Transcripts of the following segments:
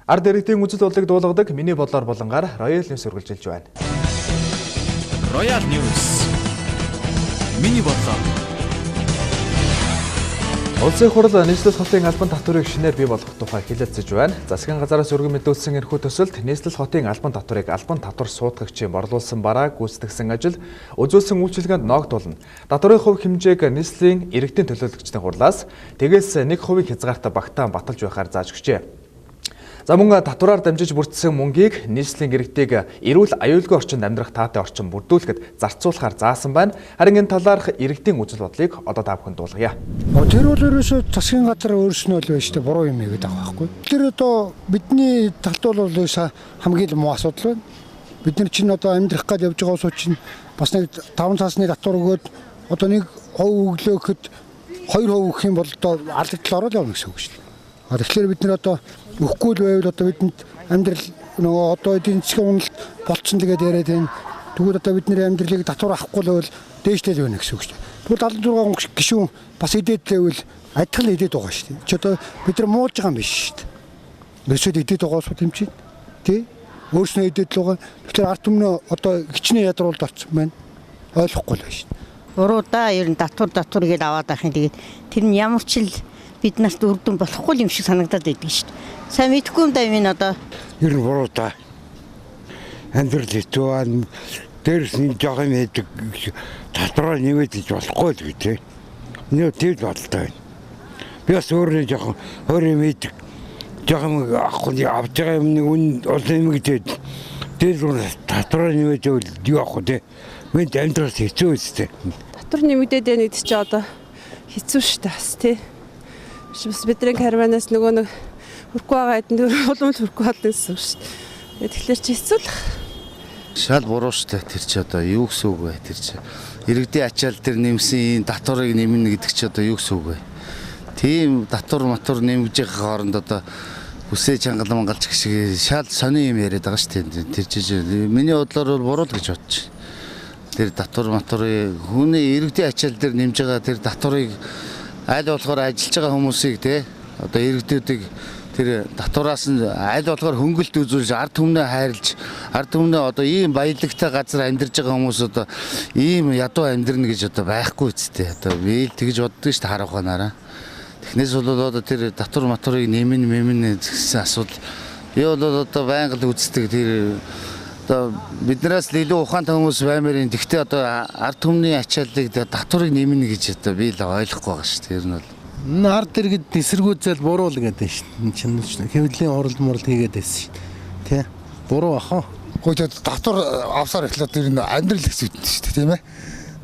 Ард иргэдийн үзэл бодлыг дуулгадаг миний бодлоор болонгаар Royal News үргэлжилж байна. Royal News. Миний бодлоор. Улсын хурал нийслэл хотын албан татварыг шинээр бий болгох тухай хэлэлцэж байна. Засгийн газараас өргөн мэдүүлсэн энэхүү төсөлд нийслэл хотын албан татварыг албан татвар суудагчийн борлуулсан бараа гүйцэтгэсэн ажил үзүүлсэн үйлчилгээнд ногдуулна. Татварын хувь хэмжээг нийслэлийн иргэдийн төлөөлөгчдийн хурлаас тэгээс 1% хязгаартай багтаан баталж байхаар зааж өгчээ. За мөн татвараар дамжиж бүрдсэн мөнгийг нийслэлийн иргэдийг эрүүл аюулгүй орчинд амьдрах таатай орчин бүрдүүлэхэд зарцуулахаар заасан байна. Харин энэ талаарх иргэдийн үзэл бодлыг одоо та бүхэнд дуулгая. Тэр бол ерөөсөө засгийн газар өөрснөө л байж тээ буруу юм гэдэг байгаа байхгүй. Тэр одоо бидний талд бол хамгийн муу асуудал байна. Бид нар чинь одоо амьдрах гээд явж байгаа ус чинь бас нэг 5 цаасны татвар өгөөд одоо 1% өглөөхөд 2% өгөх юм бол одоо алдагдлал ороод явна гэсэн үг шүү дээ. Тэгэхээр бид нар одоо өгөхгүй л байвал одоо бидэнд амьдрал нөгөө одоо эдийн засгийн уналт болцсон тэгээд яриад байна. Тэгвэл одоо бидний амьдралыг татвар авахгүй л байвал дээшлэл байна гэсэн үг шүү дээ. Тэгвэл 76 гишүүн бас идээд байвал адилхан идээд байгаа шүү дээ. Чи одоо бид нар муулж байгаа юм биш шүү дээ. Нөөсөд идээд байгаа ус юм чи тий? Өөрснөө идээд л байгаа. Тэгэхээр ард түмнээ одоо хичнээн ядруулд орсон байна. Ойлгохгүй л байна шүү дээ. Уруудаа ер нь татвар гээд аваад ахын тэгээд тэр нь ямар ч л бид нарт үрдэн болохгүй юм шиг санагдаад байдаг шүү дээ. Сайн мэдхгүй юм да юм одоо. Ер нь буруу та. Амьдрал хэцүү байна. Дээрс нь жоохон байдаг татвараа нэмэгдэж болохгүй л гэдэг. Нөө тэр бодлоо байна. Би бас өөрөө жоохон мэддэг. Жоохон авахгүй авч байгаа юм үн нэмэгдээд тэр татвараа нэмэгдээд юу авах вэ? Мэд амьдрал хэцүү үстэй. Татвар нэмэгдээд байна гэдэг чи одоо хэцүү шүү дээ бас тий. Бас бидний карванаас нөгөө нэг хөрөхгүй байгаа эдэн улам л хөрөхгүй байна гэсэн үг шүү дээ. Тэгэхээр чи хэцүү л. Шал буруу шүү дээ. Тэр чи одоо юу гэсэн үг вэ? Тэр чи иргэдийн ачаал тэр нэмсэн татварыг нэмнэ гэдэг чи одоо юу гэсэн үг вэ? Тийм татвар нэмж байгаа хооронд одоо үсээ чангал мангалч шиг шал сони юм яриад байгаа шүү дээ. Тэр чи миний бодлоор бол буруу л гэж бодчих. Тэр татварын хүний иргэдийн ачаал дээр нэмж байгаа тэр татварыг аль болохоор ажиллаж байгаа хүмүүсийг те одоо иргэдүүдийг тэр татвараас нь аль болохоор хөнгөлт үзүүлж ард түмнээ хайрлж ард түмнээ одоо ийм баялагтай газар амьдарч байгаа хүмүүс одоо ийм ядуу амьдрна гэж одоо байхгүй үсттэй одоо би л тэгж боддог шүү дээ харах ханаараа. Тэгнээс бол одоо тэр татварыг нэмэн гэсэн асуудал би бол одоо байнга л үздэг тэр одоо биднээс илүү ухаантай хүмүүс баймарын тэгтээ одоо ард түмний ачааллыг татварыг нэмнэ гэж одоо би л ойлгохгүй байгаа шүү дээ. Ер нь бол ард иргэд эсэргүүцэл буруу л гэдэг шүү дээ. Чинь хэвлэлийн оролт хийгээд байсан шүү дээ. Тэ? Буруу ахаа. Гэхдээ татвар авсаар эхлээд тэр амьдрал хэцүүдэн шүү дээ, тийм ээ.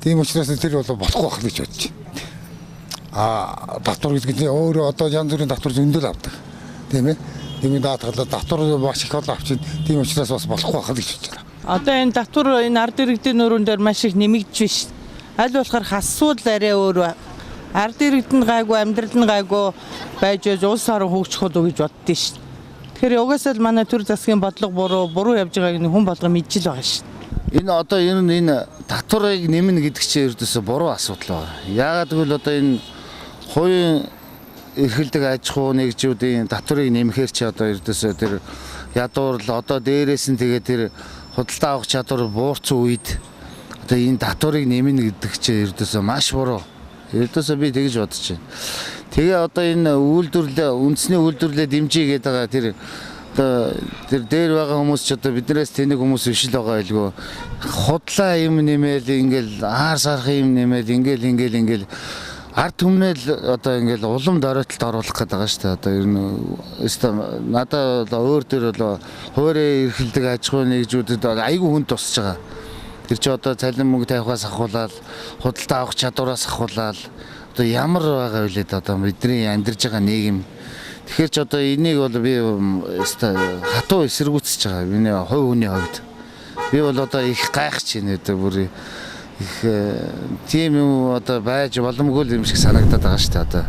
Тийм учраас тэр бол болохгүй байх гэж бодож байна. Татвар гэдэг нь өөрөө одоо янз бүрийн татвар зөндөл авдаг. Тийм ээ. Тэмээ даатгалаа татвар маш их олон авчин тийм учраас бас болохгүй байх гэж бодож байна. Одоо энэ татвар энэ ард иргэдийн нөрөн дээр маш их нэмэгдэж биш. Аль болохоор асуудал арай өөр. Ард иргэд нь гайгүй, амьдрал нь гайгүй байж улс орон хөгжих үү гэж боддөө шүү. Тэгэхээр угаасаа л манай төр засгийн бодлого буруу явж байгааг хүн болго мэдж л байгаа шүү. Энэ одоо энэ татварыг нэмнэ гэдэг чинь ердөөсөө буруу асуудал байна. Яагаад гэвэл одоо энэ хувийн эрхэлдэг аж ахуй нэгжүүдийн татварыг нэмэхээр чи одоо ердөөсөө тэр ядуурл одоо дээрээс нь тэгээд тэр худалдаа авах чадвар буурсан үед одоо энэ татварыг нэмнэ гэдэг чи ердөөсөө маш буруу. Ердөөсөө би тэгж бодож байна. Тэгээ одоо энэ үндэсний үйлдвэрлэлээ дэмжиж байгаа тэр одоо тэр дээр байгаа хүмүүс ч одоо биднээс тэнэг хүмүүс биш л байгаа байлгүй. Худлаа юм нэмэл ингээл аар сарах юм нэмэл ингээл ард түмнээ л одоо ингээл улам доройтолд оруулах гэдэг байгаа шүү дээ. Одоо ер нь надад өөр төр бол хуурай эрхэлдэг аж ахуй нэгжүүдэд айгүй хүнд тусаж байгаа. Тэр чи одоо цалин мөнгө тавихаас ахуулаад худалдаа авах чадвараас ахуулаад одоо ямар байгаа вэ одоо бидний амьдарч байгаа нийгэм. Тэгэхээр ч одоо энийг бол би хатуу эсэргүүцэж байгаа. Миний хувь хүний хувьд. Би бол одоо их гайхаж байна одоо бүр их тийм юм одоо байж боломгүй юм шиг санагдаад байгаа шүү дээ одоо.